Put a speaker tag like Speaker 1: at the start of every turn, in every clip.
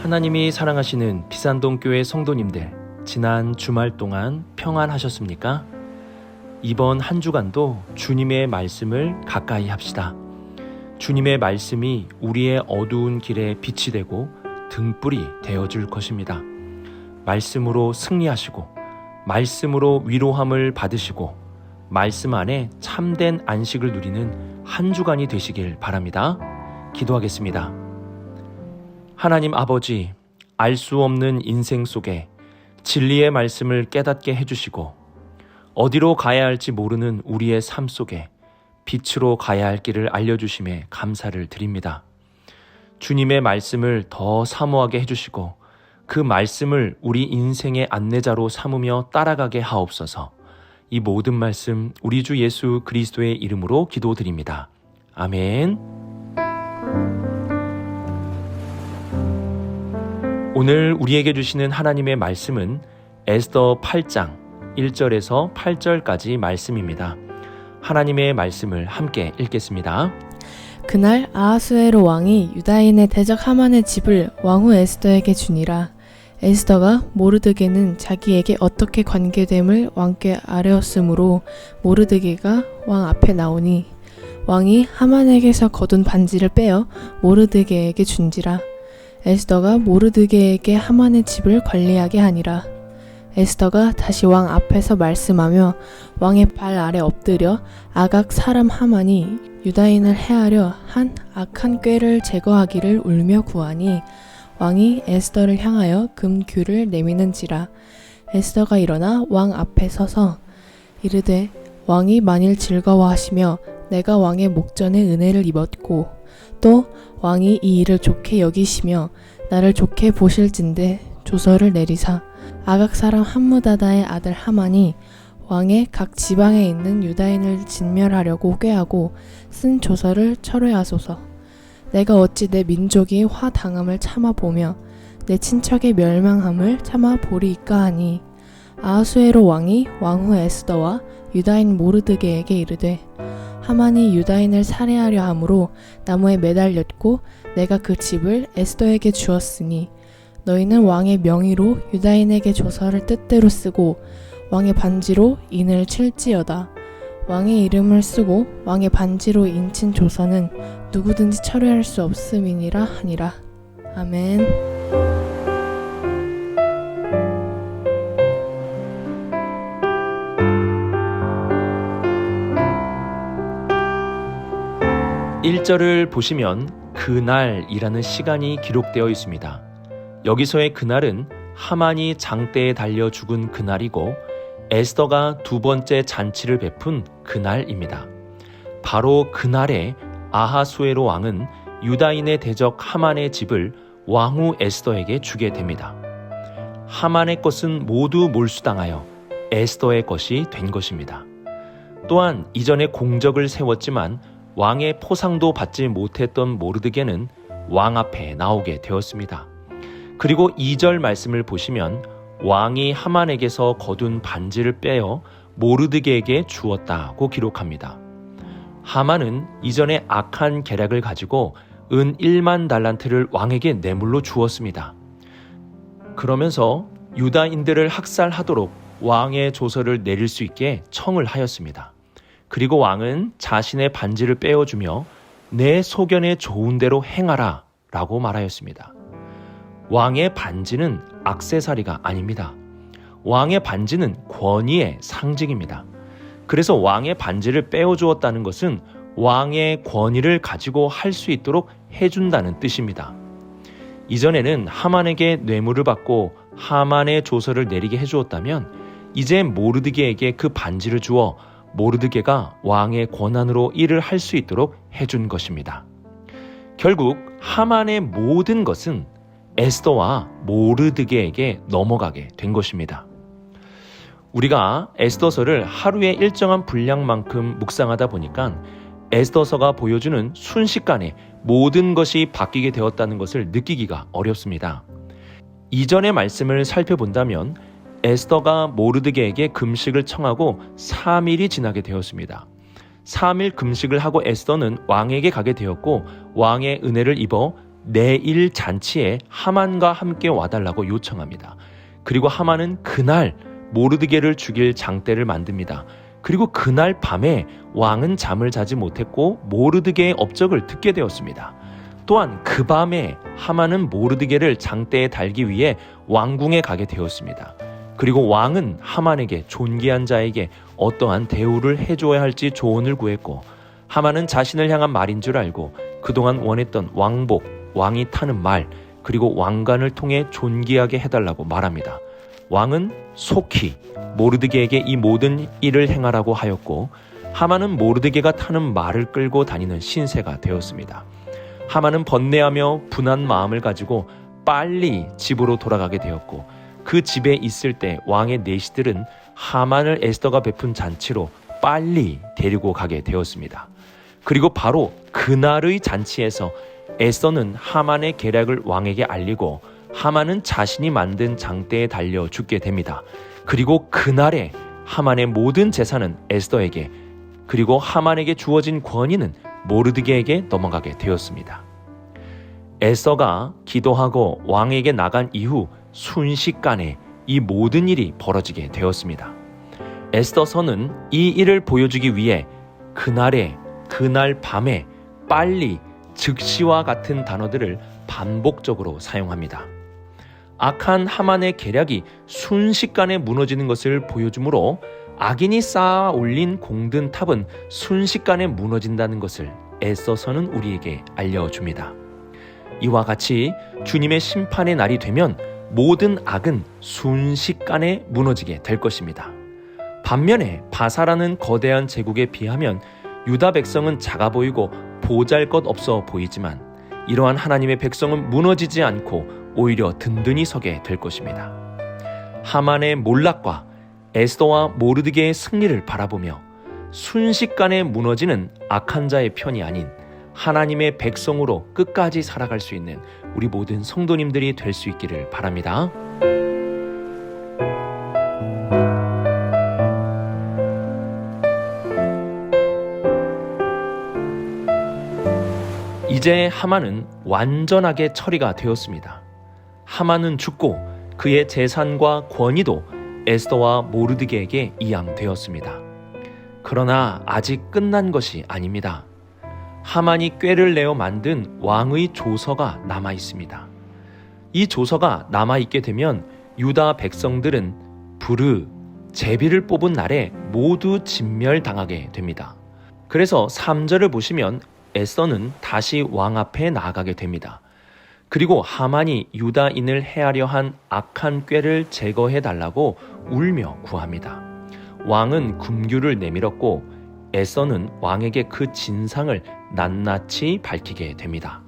Speaker 1: 하나님이 사랑하시는 비산동교회 성도님들, 지난 주말 동안 평안하셨습니까? 이번 한 주간도 주님의 말씀을 가까이 합시다. 주님의 말씀이 우리의 어두운 길에 빛이 되고 등불이 되어줄 것입니다. 말씀으로 승리하시고, 말씀으로 위로함을 받으시고, 말씀 안에 참된 안식을 누리는 한 주간이 되시길 바랍니다. 기도하겠습니다. 하나님 아버지, 알 수 없는 인생 속에 진리의 말씀을 깨닫게 해주시고, 어디로 가야 할지 모르는 우리의 삶 속에 빛으로 가야 할 길을 알려주심에 감사를 드립니다. 주님의 말씀을 더 사모하게 해주시고, 그 말씀을 우리 인생의 안내자로 삼으며 따라가게 하옵소서. 이 모든 말씀 우리 주 예수 그리스도의 이름으로 기도드립니다. 아멘. 오늘 우리에게 주시는 하나님의 말씀은 에스더 8장 1절에서 8절까지 말씀입니다. 하나님의 말씀을 함께 읽겠습니다.
Speaker 2: 그날 아하수에로 왕이 유다인의 대적 하만의 집을 왕후 에스더에게 주니라. 에스더가 모르드게는 자기에게 어떻게 관계됨을 왕께 아뢰었으므로 모르드게가 왕 앞에 나오니 왕이 하만에게서 거둔 반지를 빼어 모르드게에게 준지라. 에스더가 모르드게에게 하만의 집을 관리하게 하니라. 에스더가 다시 왕 앞에서 말씀하며 왕의 발 아래 엎드려 아각 사람 하만이 유다인을 해하려 한 악한 꾀를 제거하기를 울며 구하니 왕이 에스더를 향하여 금규를 내미는지라. 에스더가 일어나 왕 앞에 서서 이르되 왕이 만일 즐거워하시며 내가 왕의 목전에 은혜를 입었고 또 왕이 이 일을 좋게 여기시며 나를 좋게 보실진대 조서를 내리사 아각 사람 함무다다의 아들 하만이 왕의 각 지방에 있는 유다인을 진멸하려고 꾀하고 쓴 조서를 철회하소서. 내가 어찌 내 민족이 화당함을 참아보며 내 친척의 멸망함을 참아보리이까 하니 아하수에로 왕이 왕후 에스더와 유다인 모르드게에게 이르되 하만이 유다인을 살해하려 함으로 나무에 매달렸고 내가 그 집을 에스더에게 주었으니 너희는 왕의 명의로 유다인에게 조서를 뜻대로 쓰고 왕의 반지로 인을 칠지어다. 왕의 이름을 쓰고 왕의 반지로 인친 조서는 누구든지 철회할 수 없음이니라 하니라. 아멘.
Speaker 1: 1절을 보시면 그날이라는 시간이 기록되어 있습니다. 여기서의 그날은 하만이 장대에 달려 죽은 그날이고 에스더가 두 번째 잔치를 베푼 그날입니다. 바로 그날에 아하수에로 왕은 유다인의 대적 하만의 집을 왕후 에스더에게 주게 됩니다. 하만의 것은 모두 몰수당하여 에스더의 것이 된 것입니다. 또한 이전에 공적을 세웠지만 왕의 포상도 받지 못했던 모르드게는 왕 앞에 나오게 되었습니다. 그리고 2절 말씀을 보시면 왕이 하만에게서 거둔 반지를 빼어 모르드게에게 주었다고 기록합니다. 하만은 이전에 악한 계략을 가지고 은 1만 달란트를 왕에게 뇌물로 주었습니다. 그러면서 유다인들을 학살하도록 왕의 조서를 내릴 수 있게 청을 하였습니다. 그리고 왕은 자신의 반지를 빼어주며 내 소견에 좋은 대로 행하라 라고 말하였습니다. 왕의 반지는 액세서리가 아닙니다. 왕의 반지는 권위의 상징입니다. 그래서 왕의 반지를 빼어주었다는 것은 왕의 권위를 가지고 할 수 있도록 해준다는 뜻입니다. 이전에는 하만에게 뇌물을 받고 하만의 조서를 내리게 해주었다면 이제 모르드게에게 그 반지를 주어 모르드게가 왕의 권한으로 일을 할 수 있도록 해준 것입니다. 결국 하만의 모든 것은 에스더와 모르드게에게 넘어가게 된 것입니다. 우리가 에스더서를 하루에 일정한 분량만큼 묵상하다 보니까 에스더서가 보여주는 순식간에 모든 것이 바뀌게 되었다는 것을 느끼기가 어렵습니다. 이전의 말씀을 살펴본다면 에스더가 모르드게에게 금식을 청하고 3일이 지나게 되었습니다. 3일 금식을 하고 에스더는 왕에게 가게 되었고 왕의 은혜를 입어 내일 잔치에 하만과 함께 와달라고 요청합니다. 그리고 하만은 그날 모르드게를 죽일 장대를 만듭니다. 그리고 그날 밤에 왕은 잠을 자지 못했고 모르드게의 업적을 듣게 되었습니다. 또한 그 밤에 하만은 모르드게를 장대에 달기 위해 왕궁에 가게 되었습니다. 그리고 왕은 하만에게 존귀한 자에게 어떠한 대우를 해줘야 할지 조언을 구했고 하만은 자신을 향한 말인 줄 알고 그동안 원했던 왕복, 왕이 타는 말, 그리고 왕관을 통해 존귀하게 해달라고 말합니다. 왕은 속히 모르드게에게 이 모든 일을 행하라고 하였고 하만은 모르드게가 타는 말을 끌고 다니는 신세가 되었습니다. 하만은 번뇌하며 분한 마음을 가지고 빨리 집으로 돌아가게 되었고 그 집에 있을 때 왕의 내시들은 하만을 에스더가 베푼 잔치로 빨리 데리고 가게 되었습니다. 그리고 바로 그날의 잔치에서 에스더는 하만의 계략을 왕에게 알리고 하만은 자신이 만든 장대에 달려 죽게 됩니다. 그리고 그날에 하만의 모든 재산은 에스더에게, 그리고 하만에게 주어진 권위는 모르드게에게 넘어가게 되었습니다. 에스더가 기도하고 왕에게 나간 이후 순식간에 이 모든 일이 벌어지게 되었습니다. 에스더서는 이 일을 보여주기 위해 그날 밤에 빨리, 즉시와 같은 단어들을 반복적으로 사용합니다. 악한 하만의 계략이 순식간에 무너지는 것을 보여주므로 악인이 쌓아 올린 공든 탑은 순식간에 무너진다는 것을 에스더서는 우리에게 알려줍니다. 이와 같이 주님의 심판의 날이 되면 모든 악은 순식간에 무너지게 될 것입니다. 반면에 바사라는 거대한 제국에 비하면 유다 백성은 작아 보이고 보잘것없어 보이지만 이러한 하나님의 백성은 무너지지 않고 오히려 든든히 서게 될 것입니다. 하만의 몰락과 에스더와 모르드게의 승리를 바라보며 순식간에 무너지는 악한 자의 편이 아닌 하나님의 백성으로 끝까지 살아갈 수 있는 우리 모든 성도님들이 될 수 있기를 바랍니다. 이제 하만은 완전하게 처리가 되었습니다. 하만은 죽고 그의 재산과 권위도 에스더와 모르드게에게 이양되었습니다. 그러나 아직 끝난 것이 아닙니다. 하만이 꾀를 내어 만든 왕의 조서가 남아 있습니다. 이 조서가 남아 있게 되면 유다 백성들은 부르, 제비를 뽑은 날에 모두 진멸당하게 됩니다. 그래서 3절을 보시면 에스더는 다시 왕 앞에 나아가게 됩니다. 그리고 하만이 유다인을 해하려 한 악한 꾀를 제거해 달라고 울며 구합니다. 왕은 금규를 내밀었고 에스더는 왕에게 그 진상을 낱낱이 밝히게 됩니다.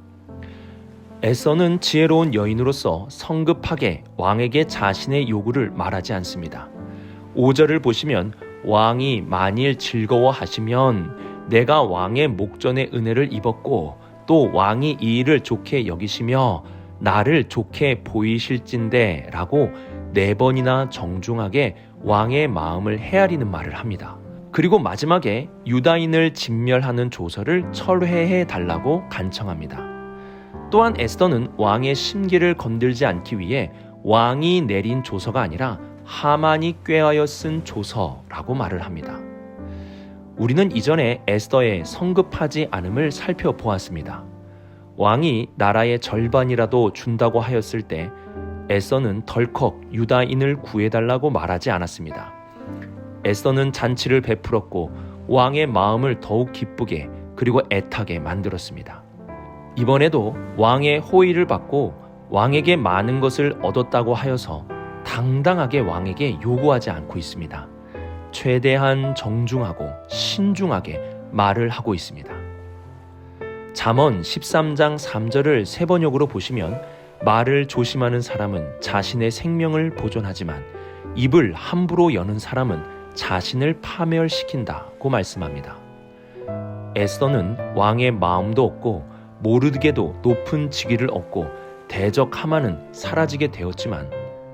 Speaker 1: 에스더는 지혜로운 여인으로서 성급하게 왕에게 자신의 요구를 말하지 않습니다. 5절을 보시면 왕이 만일 즐거워하시면 내가 왕의 목전의 은혜를 입었고 또 왕이 이 일을 좋게 여기시며 나를 좋게 보이실진데 라고 4번이나 정중하게 왕의 마음을 헤아리는 말을 합니다. 그리고 마지막에 유다인을 진멸하는 조서를 철회해 달라고 간청합니다. 또한 에스더는 왕의 심기를 건들지 않기 위해 왕이 내린 조서가 아니라 하만이 꾀하여 쓴 조서라고 말을 합니다. 우리는 이전에 에스더의 성급하지 않음을 살펴보았습니다. 왕이 나라의 절반이라도 준다고 하였을 때 에스더는 덜컥 유다인을 구해달라고 말하지 않았습니다. 에스더는 잔치를 베풀었고 왕의 마음을 더욱 기쁘게 그리고 애타게 만들었습니다. 이번에도 왕의 호의를 받고 왕에게 많은 것을 얻었다고 하여서 당당하게 왕에게 요구하지 않고 있습니다. 최대한 정중하고 신중하게 말을 하고 있습니다. 잠언 13장 3절을 세번역으로 보시면 말을 조심하는 사람은 자신의 생명을 보존하지만 입을 함부로 여는 사람은 자신을 파멸시킨다고 말씀합니다. 에스더는 왕의 마음도 얻고 모르드게도 높은 직위를 얻고 대적 하만은 사라지게 되었지만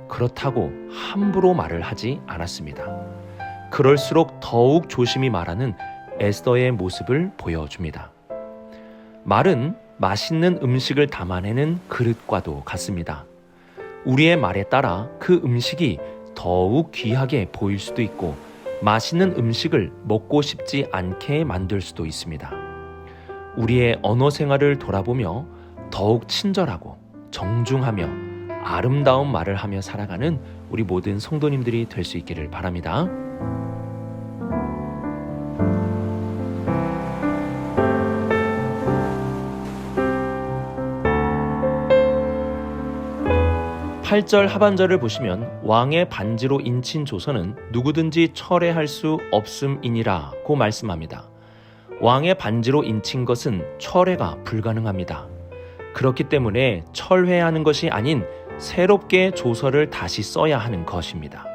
Speaker 1: 그렇다고 함부로 말을 하지 않았습니다. 그럴수록 더욱 조심히 말하는 에스더의 모습을 보여줍니다. 말은 맛있는 음식을 담아내는 그릇과도 같습니다. 우리의 말에 따라 그 음식이 더욱 귀하게 보일 수도 있고 맛있는 음식을 먹고 싶지 않게 만들 수도 있습니다. 우리의 언어 생활을 돌아보며 더욱 친절하고 정중하며 아름다운 말을 하며 살아가는 우리 모든 성도님들이 될 수 있기를 바랍니다. 팔절 하반절을 보시면 왕의 반지로 인친 조서는 누구든지 철회할 수 없음이니라고 말씀합니다. 왕의 반지로 인친 것은 철회가 불가능합니다. 그렇기 때문에 철회하는 것이 아닌 새롭게 조서를 다시 써야 하는 것입니다.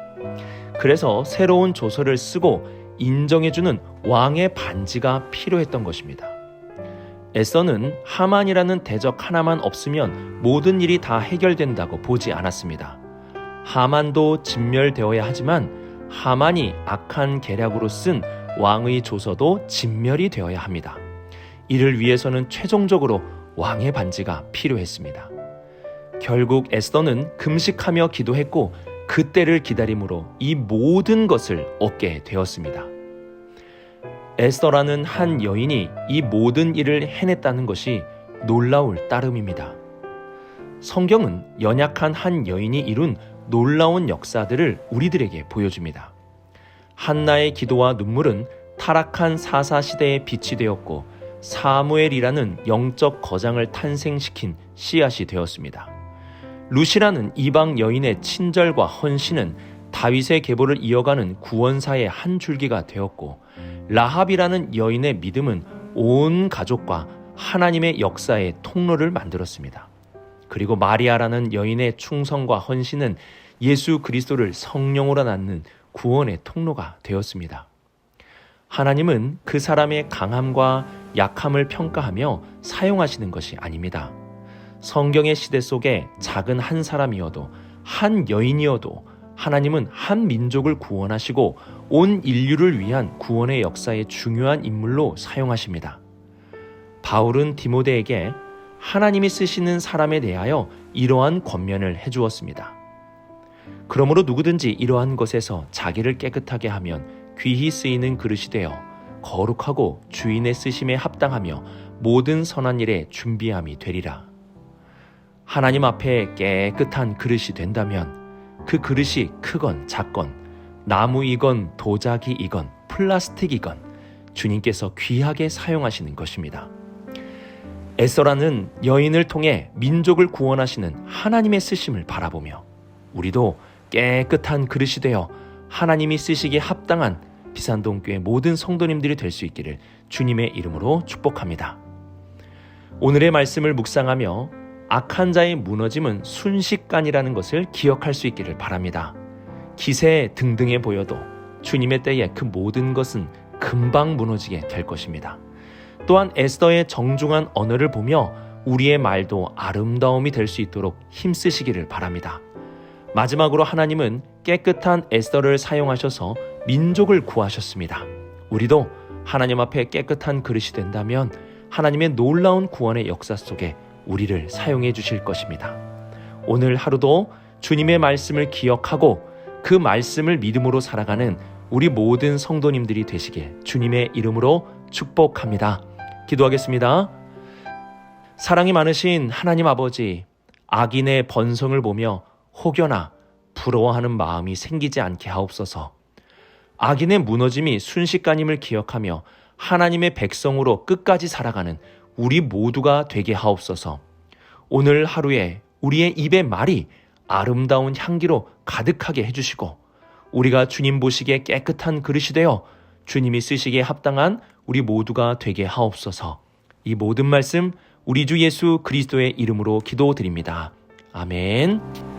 Speaker 1: 그래서 새로운 조서를 쓰고 인정해주는 왕의 반지가 필요했던 것입니다. 에스더는 하만이라는 대적 하나만 없으면 모든 일이 다 해결된다고 보지 않았습니다. 하만도 진멸되어야 하지만 하만이 악한 계략으로 쓴 왕의 조서도 진멸이 되어야 합니다. 이를 위해서는 최종적으로 왕의 반지가 필요했습니다. 결국 에스더는 금식하며 기도했고 그때를 기다림으로 이 모든 것을 얻게 되었습니다. 에스더라는 한 여인이 이 모든 일을 해냈다는 것이 놀라울 따름입니다. 성경은 연약한 한 여인이 이룬 놀라운 역사들을 우리들에게 보여줍니다. 한나의 기도와 눈물은 타락한 사사 시대의 빛이 되었고 사무엘이라는 영적 거장을 탄생시킨 씨앗이 되었습니다. 루시라는 이방 여인의 친절과 헌신은 다윗의 계보를 이어가는 구원사의 한 줄기가 되었고 라합이라는 여인의 믿음은 온 가족과 하나님의 역사의 통로를 만들었습니다. 그리고 마리아라는 여인의 충성과 헌신은 예수 그리스도를 성령으로 낳는 구원의 통로가 되었습니다. 하나님은 그 사람의 강함과 약함을 평가하며 사용하시는 것이 아닙니다. 성경의 시대 속에 작은 한 사람이어도 한 여인이어도 하나님은 한 민족을 구원하시고 온 인류를 위한 구원의 역사의 중요한 인물로 사용하십니다. 바울은 디모데에게 하나님이 쓰시는 사람에 대하여 이러한 권면을 해주었습니다. 그러므로 누구든지 이러한 것에서 자기를 깨끗하게 하면 귀히 쓰이는 그릇이 되어 거룩하고 주인의 쓰심에 합당하며 모든 선한 일에 준비함이 되리라. 하나님 앞에 깨끗한 그릇이 된다면 그 그릇이 크건 작건 나무이건 도자기이건 플라스틱이건 주님께서 귀하게 사용하시는 것입니다. 에스더라는 여인을 통해 민족을 구원하시는 하나님의 쓰심을 바라보며 우리도 깨끗한 그릇이 되어 하나님이 쓰시기에 합당한 비산동교회 모든 성도님들이 될 수 있기를 주님의 이름으로 축복합니다. 오늘의 말씀을 묵상하며 악한 자의 무너짐은 순식간이라는 것을 기억할 수 있기를 바랍니다. 기세 등등해 보여도 주님의 때에 그 모든 것은 금방 무너지게 될 것입니다. 또한 에스더의 정중한 언어를 보며 우리의 말도 아름다움이 될 수 있도록 힘쓰시기를 바랍니다. 마지막으로 하나님은 깨끗한 에스더를 사용하셔서 민족을 구하셨습니다. 우리도 하나님 앞에 깨끗한 그릇이 된다면 하나님의 놀라운 구원의 역사 속에 우리를 사용해 주실 것입니다. 오늘 하루도 주님의 말씀을 기억하고 그 말씀을 믿음으로 살아가는 우리 모든 성도님들이 되시길 주님의 이름으로 축복합니다. 기도하겠습니다. 사랑이 많으신 하나님 아버지, 악인의 번성을 보며 혹여나 부러워하는 마음이 생기지 않게 하옵소서. 악인의 무너짐이 순식간임을 기억하며 하나님의 백성으로 끝까지 살아가는 우리 모두가 되게 하옵소서. 오늘 하루에 우리의 입의 말이 아름다운 향기로 가득하게 해주시고 우리가 주님 보시기에 깨끗한 그릇이 되어 주님이 쓰시기에 합당한 우리 모두가 되게 하옵소서. 이 모든 말씀 우리 주 예수 그리스도의 이름으로 기도드립니다. 아멘.